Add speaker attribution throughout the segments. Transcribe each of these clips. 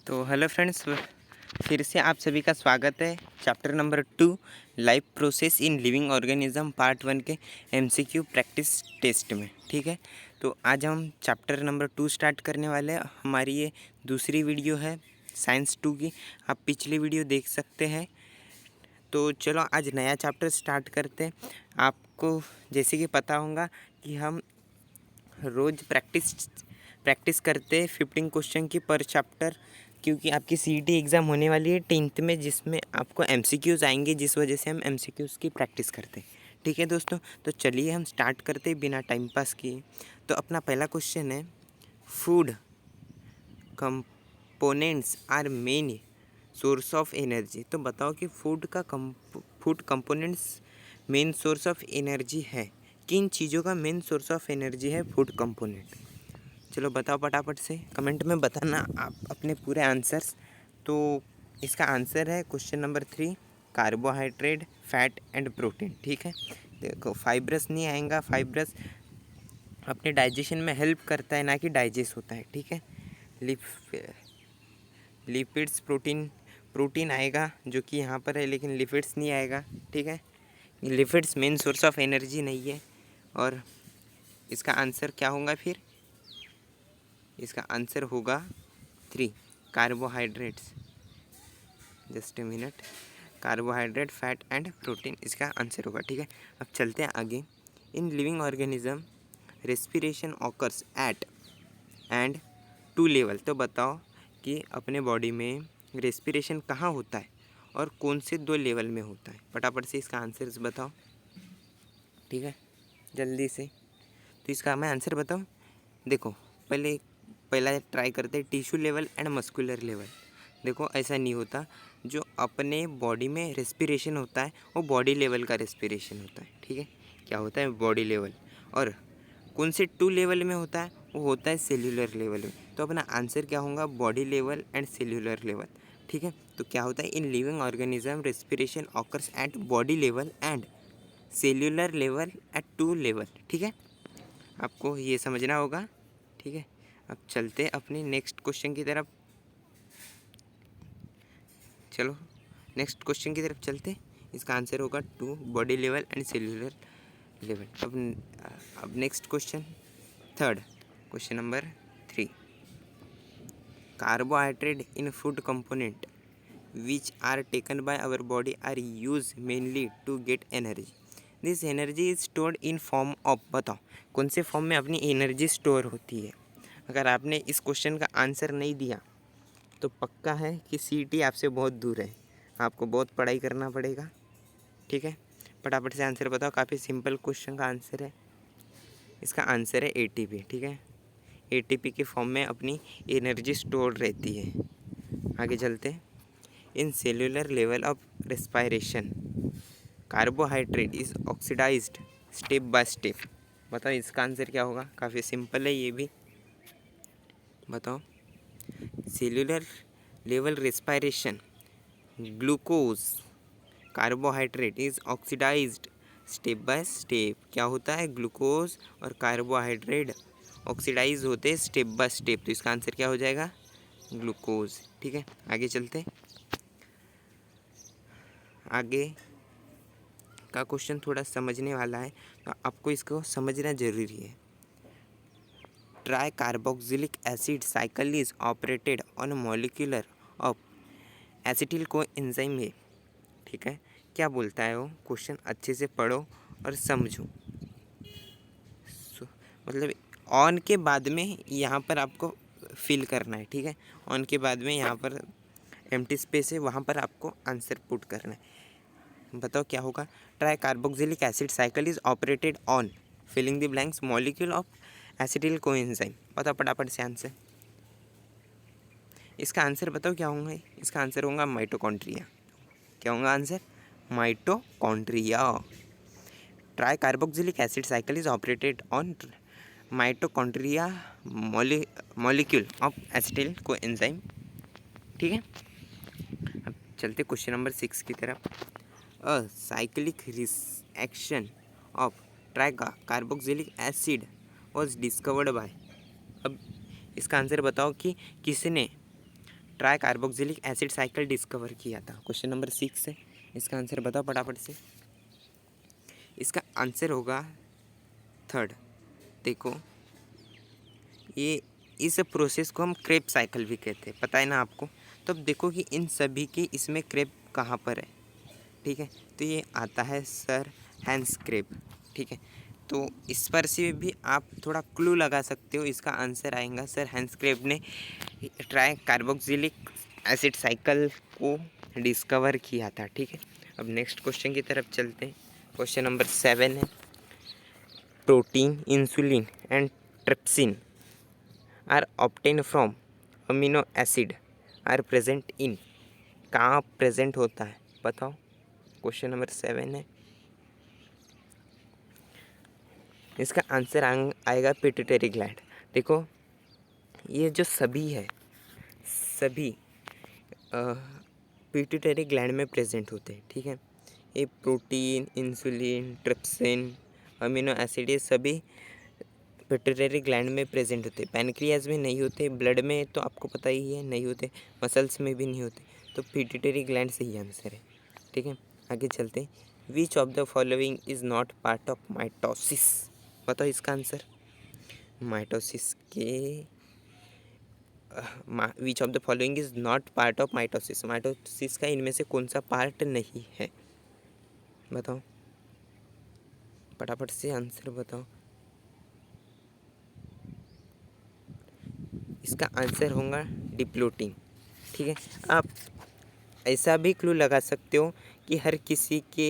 Speaker 1: तो hello friends, फिर से आप सभी का स्वागत है chapter number 2 life process in living organism part 1 के एमसीक्यू प्रैक्टिस टेस्ट में। ठीक है, तो आज हम चैप्टर नंबर 2 स्टार्ट करने वाले हैं। हमारी ये दूसरी वीडियो है साइंस 2 की। आप पिछली वीडियो देख सकते हैं। तो चलो आज नया चैप्टर स्टार्ट करते हैं। आपको जैसे कि पता होगा कि हम रोज़ प्रैक्टिस करते हैं 15 क्वेश्चन की पर चैप्टर, क्योंकि आपकी सीईटी एग्ज़ाम होने वाली है 10th में, जिसमें आपको एमसीक्यूज़ आएंगे, जिस वजह से हम एमसीक्यूज़ की प्रैक्टिस करते हैं। ठीक है दोस्तों, तो चलिए हम स्टार्ट करते हैं बिना टाइम पास किए। तो अपना पहला क्वेश्चन है, food components are main source of energy. तो बताओ कि food components main source of energy है। किन चीज़ों का मेन सोर्स ऑफ एनर्जी है फूड कंपोनेंट? चलो बताओ फटाफट से, कमेंट में बताना आप अपने पूरे आंसर्स। तो इसका आंसर है question number 3, carbohydrate, fat and protein. ठीक है, देखो फाइब्रस नहीं आएगा। फाइब्रस अपने डाइजेशन में हेल्प करता है, ना कि डाइजेस्ट होता है। ठीक है, लिपिड्स, प्रोटीन आएगा जो कि यहाँ पर है, लेकिन लिपिड्स नहीं आएगा। ठीक है, lipids main source of energy नहीं है। और इसका आंसर क्या होगा फिर? इसका आंसर होगा 3, carbohydrates. Just a minute, carbohydrate, fat and protein इसका आंसर होगा। ठीक है, अब चलते हैं आगे। इन living organism respiration occurs eight and 2 level. तो बताओ कि अपने बॉडी में रेस्पिरेशन कहाँ होता है और कौन से 2 लेवल में होता है। फटाफट से इसका आंसर बताओ। ठीक है, जल्दी से। तो इसका मैं आंसर बताऊँ? देखो, पहला ट्राई करते हैं tissue level and muscular level. देखो, ऐसा नहीं होता। जो अपने बॉडी में रेस्पिरेशन होता है वो बॉडी लेवल का रेस्पिरेशन होता है। ठीक है, क्या होता है? Body level. और कौन से 2 लेवल में होता है? वो होता है सेल्यूलर लेवल में। तो अपना आंसर क्या होगा? Body level and cellular level. ठीक है, तो क्या होता है? In living organism respiration occurs at body level and cellular level at 2 level. ठीक है, आपको ये समझना होगा। ठीक है, अब चलते हैं अपने नेक्स्ट क्वेश्चन की तरफ। चलो नेक्स्ट क्वेश्चन की तरफ चलते। इसका आंसर होगा 2, body level and cellular level. अब next question, third question number 3, carbohydrate in food component which are taken by our body are use mainly to get energy. This energy is stored in form of. बताओ कौन से form में अपनी energy store होती है। अगर आपने इस क्वेश्चन का आंसर नहीं दिया तो पक्का है कि सीईटी आपसे बहुत दूर है, आपको बहुत पढ़ाई करना पड़ेगा। ठीक है, फटाफट से आंसर बताओ। काफ़ी सिंपल क्वेश्चन का आंसर है। इसका आंसर है एटीपी। ठीक है, एटीपी के फॉर्म में अपनी एनर्जी स्टोर रहती है। आगे चलते हैं। In cellular level of respiration carbohydrate is oxidised step by step. बताओ इसका आंसर क्या होगा? काफ़ी सिंपल है ये भी। बताओ, cellular level respiration glucose carbohydrate is oxidised step by step. क्या होता है? ग्लूकोज और कार्बोहाइड्रेट ऑक्सीडाइज होते हैं स्टेप बाय स्टेप। तो इसका आंसर क्या हो जाएगा? ग्लूकोज। ठीक है, आगे चलते। आगे का क्वेश्चन थोड़ा समझने वाला है, तो आपको इसको समझना जरूरी है। Try carboxylic acid cycle is operated on molecular of acetyl को एंजाइम है। ठीक है, क्या बोलता है वो क्वेश्चन? अच्छे से पढ़ो और समझो। मतलब ऑन के बाद में यहाँ पर आपको फिल करना है। ठीक है, ऑन के बाद में यहाँ पर एम्प्टी स्पेस है, वहाँ पर आपको आंसर पुट करना है। बताओ क्या होगा? Tricarboxylic acid cycle is operated on filling the blanks molecule of acetyl coenzyme. बताओ फटाफट से आंसर। इसका आंसर बताओ क्या होगा? इसका आंसर होगा माइटोकॉन्ड्रिया। क्या होगा answer? Mitochondria. Try carboxylic acid cycle is operated on mitochondria molecule of acetyl coenzyme. ठीक है, अब चलते क्वेश्चन नंबर 6 की तरफ। A cyclic reaction of try carboxylic acid was discovered by. अब इसका आंसर बताओ कि किसने try carboxylic acid cycle discover किया था? क्वेश्चन नंबर 6 है, इसका आंसर बताओ फटाफट से। इसका आंसर होगा 3rd। देखो ये इस प्रोसेस को हम क्रेब साइकिल भी कहते हैं, पता है ना आपको। तो अब देखो कि इन सभी के इसमें क्रेब कहाँ पर है, ठीक है। तो ये आता है सर हैंस क्रेब, ठीक है। तो इस पर से भी आप थोड़ा क्लू लगा सकते हो, इसका आंसर आएगा सर हैंस क्रेब ने ट्राई कार्बोक्सिलिक एसिड साइकिल को डिस्कवर किया था, ठीक है। अब नेक्स्ट क्वेश्चन की तरफ चलते हैं। क्वेश्चन नंबर 7 है, protein, insulin and trypsin are obtain from amino acid are present in. कहाँ प्रेजेंट होता है बताओ? क्वेश्चन नंबर 7 है, इसका आंसर आएगा पिट्यूटरी ग्लैंड। देखो ये जो सभी है, सभी पिट्यूटरी ग्लैंड में प्रेजेंट होते हैं, ठीक है। ये protein, insulin, trypsin, amino acid, ये सभी पिट्यूटरी ग्लैंड में प्रेजेंट होते हैं। पैनक्रियाज में नहीं होते, ब्लड में तो आपको पता ही है नहीं होते, मसल्स में भी नहीं होते, तो पिट्यूटरी ग्लैंड से ही आंसर है, ठीक है। आगे चलते हैं। Which of the following is not part of mitosis? बताओ इसका आंसर। माइटोसिस के which of the following is not part of mitosis, mitosis का इनमें से कौन सा पार्ट नहीं है? बताओ फटाफट से आंसर बताओ। इसका आंसर होगा डिप्लोटिन, ठीक है। आप ऐसा भी क्लू लगा सकते हो कि हर किसी के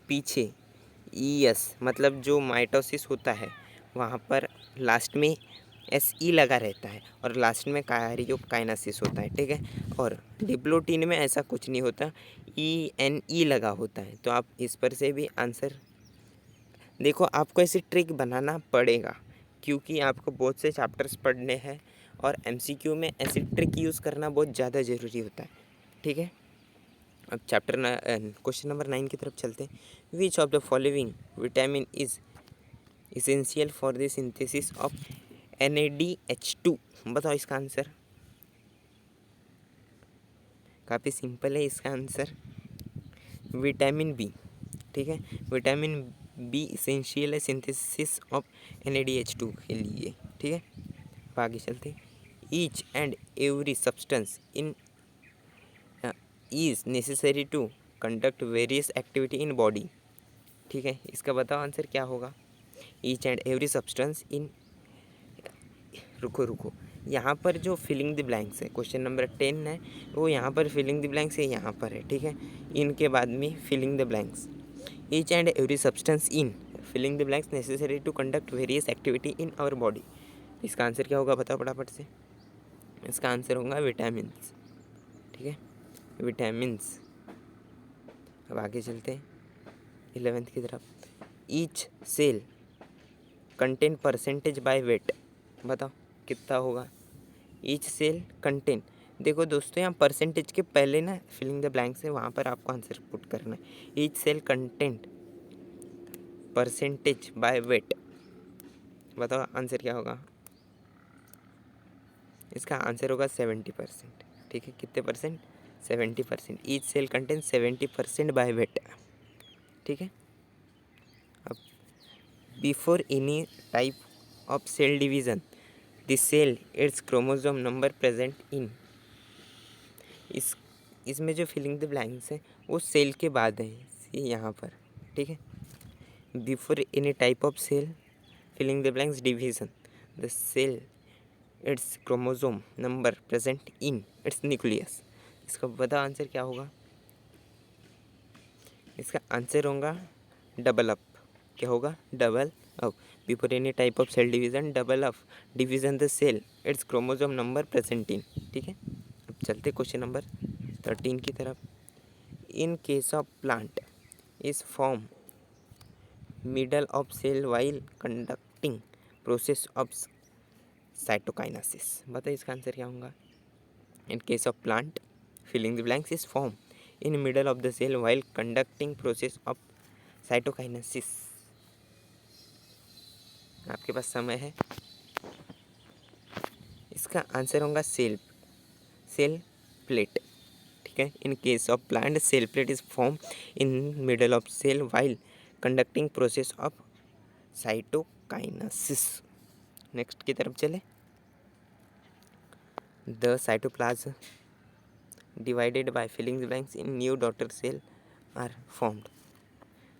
Speaker 1: पीछे ES मतलब जो माइटोसिस होता है वहाँ पर लास्ट में SE लगा रहता है और लास्ट में कार्योकाइनेसिस होता है, ठीक है। और डिप्लोटिन में ऐसा कुछ नहीं होता, ENE लगा होता है। तो आप इस पर से भी आंसर देखो, आपको ऐसी ट्रिक बनाना पड़ेगा क्योंकि आपको बहुत से चैप्टर्स पढ़ने हैं और MCQ में ऐसी ट्रिक यूज़ करना बहुत ज़्यादा ज़रूरी होता है, ठीक है। अब क्वेश्चन नंबर 9 की तरफ चलते हैं। Which of the following vitamin is essential for the synthesis of NADH2? बताओ इसका आंसर। काफ़ी सिंपल है इसका आंसर, विटामिन बी, ठीक है। विटामिन बी इसेंशियल है सिंथेसिस ऑफ NADH2 के लिए, ठीक है। अब आगे चलते। Each and every substance in is necessary to conduct various activity in body, ठीक है। इसका बताओ आंसर क्या होगा। Each and every substance in, रुको यहाँ पर जो फिलिंग द ब्लैंक्स है, क्वेश्चन नंबर 10 है, वो यहाँ पर फिलिंग द ब्लैंक्स है, यहाँ पर है, ठीक है। इनके बाद में filling the blanks. Each and every substance in filling the blanks necessary to conduct various activity in our body. इसका आंसर क्या होगा बताओ फटाफट से। इसका आंसर होगा विटामिन्स, ठीक है, विटामिन्स। अब आगे चलते हैं 11th की तरफ। Each cell contain percentage by weight, बताओ कितना होगा। ईच सेल कंटेन, देखो दोस्तों यहाँ परसेंटेज के पहले ना फिलिंग द ब्लैंक्स है, वहाँ पर आपको आंसर पुट करना है। Each cell content percentage by weight, बताओ आंसर क्या होगा। इसका आंसर होगा 70%, ठीक है। कितने percent? 70%। Each cell contain 70% by weight, ठीक है। अब before any type of cell division the cell its chromosome number present in. इसमें जो फिलिंग द ब्लैंक्स है वो सेल के बाद है, यहाँ पर, ठीक है। Before any type of cell filling the blanks division the cell its chromosome number present in its nucleus. इसका बता आंसर क्या होगा। इसका आंसर होगा डबल अप। क्या होगा? Double up. Before any type of cell division double up division the cell its chromosome number present in, ठीक है। अब चलते क्वेश्चन नंबर 13 की तरफ। In case of plant is form middle of cell while conducting process of cytokinesis. बताइए इसका answer क्या होगा। In case of plant filling the blanks is form in middle of the cell while conducting process of cytokinesis. आपके पास समय है। इसका answer होगा cell. Cell plate, ठीक है। In case of plant cell plate is form in middle of cell while conducting process of cytokinesis. Next की तरफ चले। The cytoplasm divided by filling the blanks in new daughter cell are formed.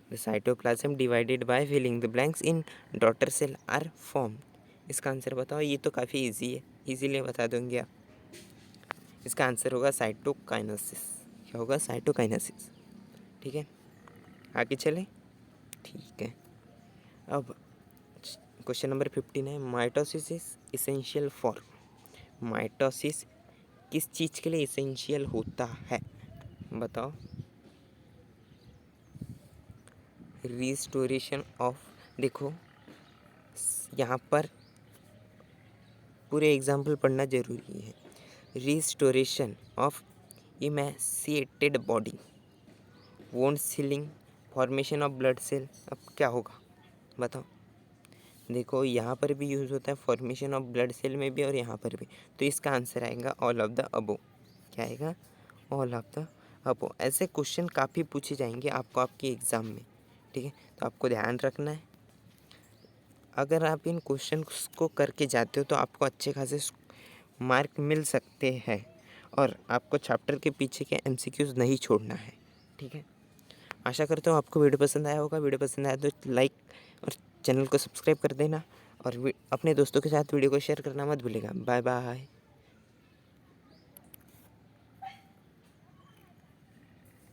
Speaker 1: The cytoplasm divided by filling the blanks in daughter cell are formed. इसका answer बताओ। ये तो काफ़ी easy है, easily बता दूंगी आप। इसका आंसर होगा साइटोकाइनेसिस। क्या होगा? साइटोकाइनेसिस, ठीक है। आगे चले, ठीक है। अब क्वेश्चन नंबर 15 है, mitosis is essential for. Mitosis किस चीज़ के लिए इसेंशियल होता है? बताओ। रिस्टोरेशन ऑफ, देखो यहाँ पर पूरे एग्जाम्पल पढ़ना जरूरी है। Restoration of emaciated body, wound healing, formation of blood cell. अब क्या होगा बताओ। देखो यहाँ पर भी यूज़ होता है, फॉर्मेशन ऑफ ब्लड सेल में भी और यहाँ पर भी। तो इसका आंसर आएगा ऑल ऑफ द अबो। क्या आएगा? All of the above. ऐसे क्वेश्चन काफ़ी पूछे जाएंगे आपको आपके एग्ज़ाम में, ठीक है। तो आपको ध्यान रखना है। अगर आप इन क्वेश्चन को करके जाते हो तो आपको अच्छे खासे मार्क मिल सकते हैं और आपको चैप्टर के पीछे के एमसीक्यूज नहीं छोड़ना है, ठीक है। आशा करता हूँ आपको वीडियो पसंद आया होगा। वीडियो पसंद आया तो लाइक और चैनल को सब्सक्राइब कर देना और अपने दोस्तों के साथ वीडियो को शेयर करना मत भूलिएगा। Bye bye.